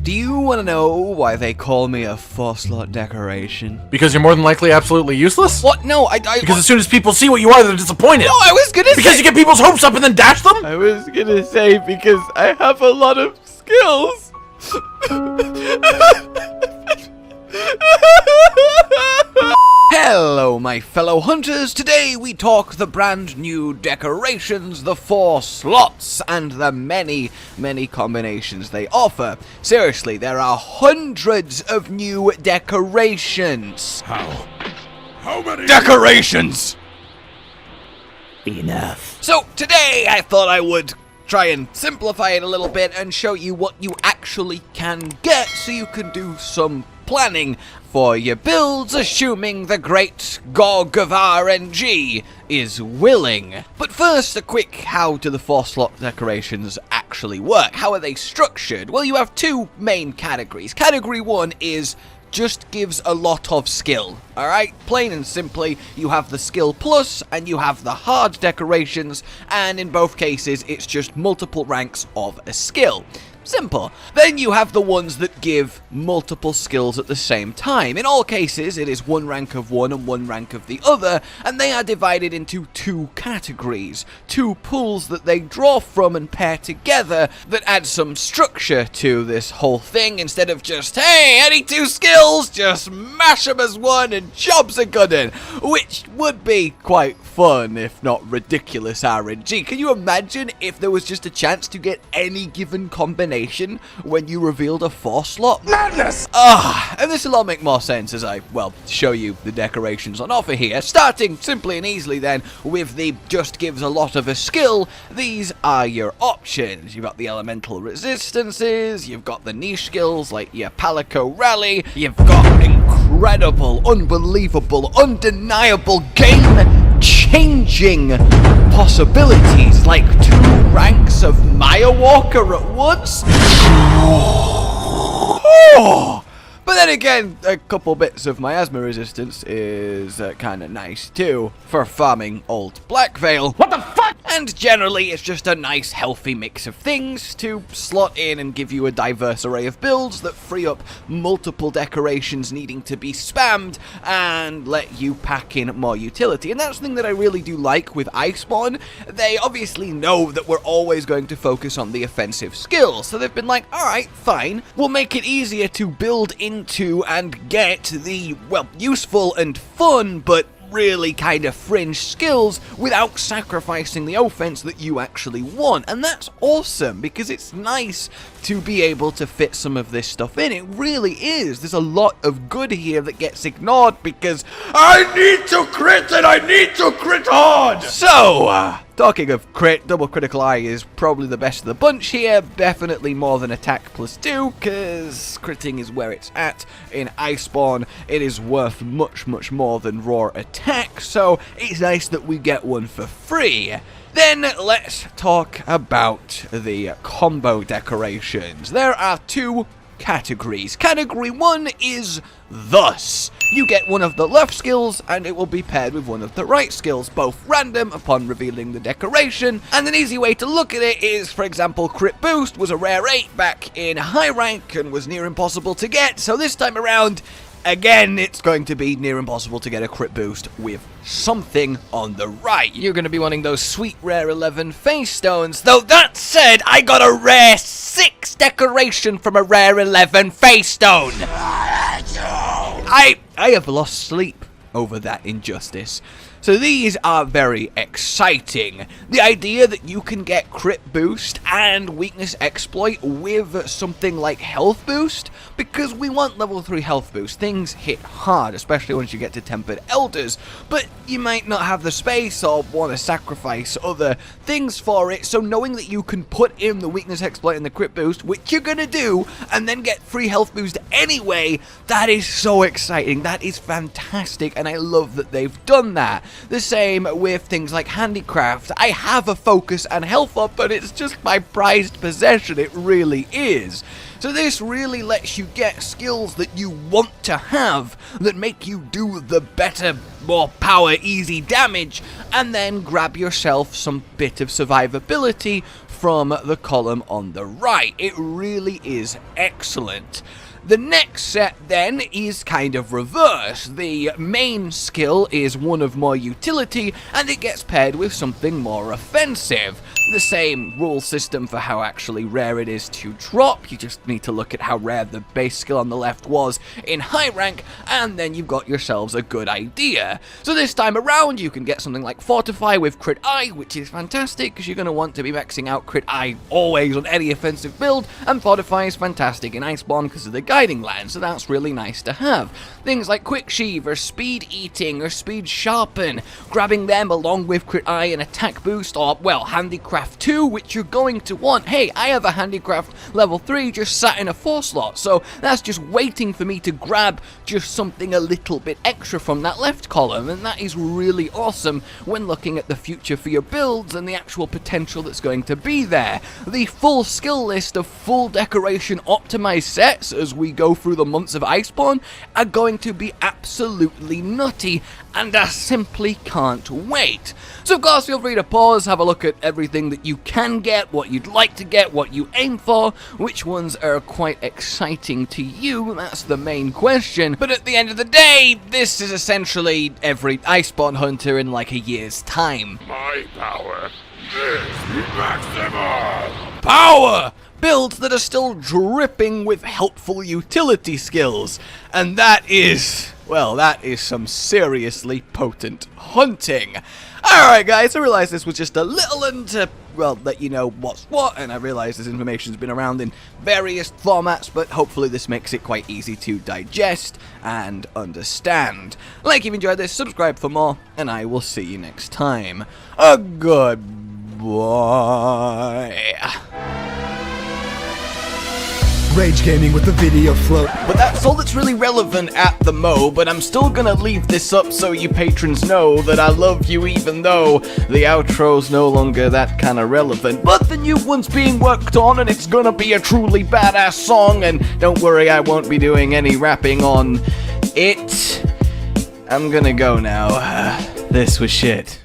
Do you want to know why they call me a 4-slot decoration? Because you're more than likely absolutely useless? What? No, Because as soon as people see what you are, they're disappointed. No, I was gonna say... Because you get people's hopes up and then dash them? I was gonna say because I have a lot of skills. Hello, my fellow hunters. Today we talk the brand new decorations, the 4 slots, and the many, many combinations they offer. Seriously, there are hundreds of new decorations. How many Decorations! Enough. So today I thought I would try and simplify it a little bit and show you what you actually can get so you can do some planning for your builds, assuming the great GOG of RNG is willing. But first, a quick how do the 4-slot decorations actually work? How are they structured? Well, you have 2 main categories. Category 1 is just gives a lot of skill. Alright, plain and simply, you have the skill plus and you have the hard decorations, and in both cases it's just multiple ranks of a skill. Simple. Then you have the ones that give multiple skills at the same time. In all cases, it is 1 rank of one and 1 rank of the other, and they are divided into 2 categories. 2 pools that they draw from and pair together that add some structure to this whole thing, instead of just, hey, any 2 skills, just mash them as 1 and jobs are good in, which would be quite fun, if not ridiculous RNG. Can you imagine if there was just a chance to get any given combination when you revealed a 4-slot? Madness! And this will all make more sense as I, well, show you the decorations on offer here. Starting simply and easily then with the just gives a lot of a skill, these are your options. You've got the elemental resistances, you've got the niche skills like your Palico Rally, you've got incredible, unbelievable, undeniable game-changing possibilities like 2 ranks of Maya Walker at once. But then again, a couple bits of miasma resistance is kind of nice too for farming old Black Veil. What the fuck? And generally, it's just a nice, healthy mix of things to slot in and give you a diverse array of builds that free up multiple decorations needing to be spammed and let you pack in more utility. And that's something that I really do like with Iceborne. They obviously know that we're always going to focus on the offensive skills, so they've been like, alright, fine, we'll make it easier to build into and get the, well, useful and fun, but really kind of fringe skills without sacrificing the offense that you actually want. And that's awesome because it's nice to be able to fit some of this stuff in. It really is. There's a lot of good here that gets ignored because I need to crit and I need to crit hard! So, talking of crit, double critical eye is probably the best of the bunch here. Definitely more than attack plus 2, because critting is where it's at. In Iceborne, it is worth much, much more than raw attack, so it's nice that we get one for free. Then let's talk about the combo decorations. There are 2 categories. Category 1 is thus. You get one of the left skills and it will be paired with one of the right skills, both random upon revealing the decoration. And an easy way to look at it is, for example, crit boost was a rare 8 back in high rank and was near impossible to get, so this time around, again, it's going to be near impossible to get a crit boost with something on the right. You're going to be wanting those sweet rare 11 face stones. Though that said, I got a rare 6 decoration from a rare 11 face stone. I have lost sleep over that injustice. So these are very exciting. The idea that you can get crit boost and weakness exploit with something like health boost, because we want level 3 health boost. Things hit hard, especially once you get to Tempered Elders, but you might not have the space or want to sacrifice other things for it, so knowing that you can put in the weakness exploit and the crit boost, which you're gonna do, and then get free health boost anyway, that is so exciting. That is fantastic, and I love that they've done that. The same with things like handicraft. I have a focus and health up, but it's just my prized possession. It really is. So this really lets you get skills that you want to have, that make you do the better, more power, easy damage, and then grab yourself some bit of survivability from the column on the right. It really is excellent. The next set then is kind of reverse. The main skill is one of more utility, and it gets paired with something more offensive. The same rule system for how actually rare it is to drop. You just need to look at how rare the base skill on the left was in high rank, and then you've got yourselves a good idea. So this time around you can get something like Fortify with Crit Eye, which is fantastic because you're going to want to be maxing out Crit Eye always on any offensive build, and Fortify is fantastic in Iceborne because of the guiding lance, so that's really nice to have. Things like Quick Sheave or Speed Eating or Speed Sharpen, grabbing them along with Crit Eye and Attack Boost, or, well, Handicraft 2, which you're going to want. Hey, I have a Handicraft level 3 just sat in a 4 slot, so that's just waiting for me to grab just something a little bit extra from that left column, and that is really awesome when looking at the future for your builds and the actual potential that's going to be there. The full skill list of full decoration optimized sets as we go through the months of Iceborne are going to be absolutely nutty, and I simply can't wait. So of course feel free to pause, have a look at everything that you can get, what you'd like to get, what you aim for, which ones are quite exciting to you, that's the main question. But at the end of the day, this is essentially every Iceborne hunter in like a year's time. My power is maximal. Power! Builds that are still dripping with helpful utility skills. And that is, well, that is some seriously potent hunting. Alright guys, I realized this was just a little one to, well, let you know what's what, and I realize this information's been around in various formats, but hopefully this makes it quite easy to digest and understand. Like if you enjoyed this, subscribe for more, and I will see you next time. Goodbye. Rage Gaming with the video float. But that's all that's really relevant at the mo, but I'm still gonna leave this up so you patrons know that I love you even though the outro's no longer that kind of relevant. But the new one's being worked on and it's gonna be a truly badass song, and don't worry, I won't be doing any rapping on it. I'm gonna go now. This was shit.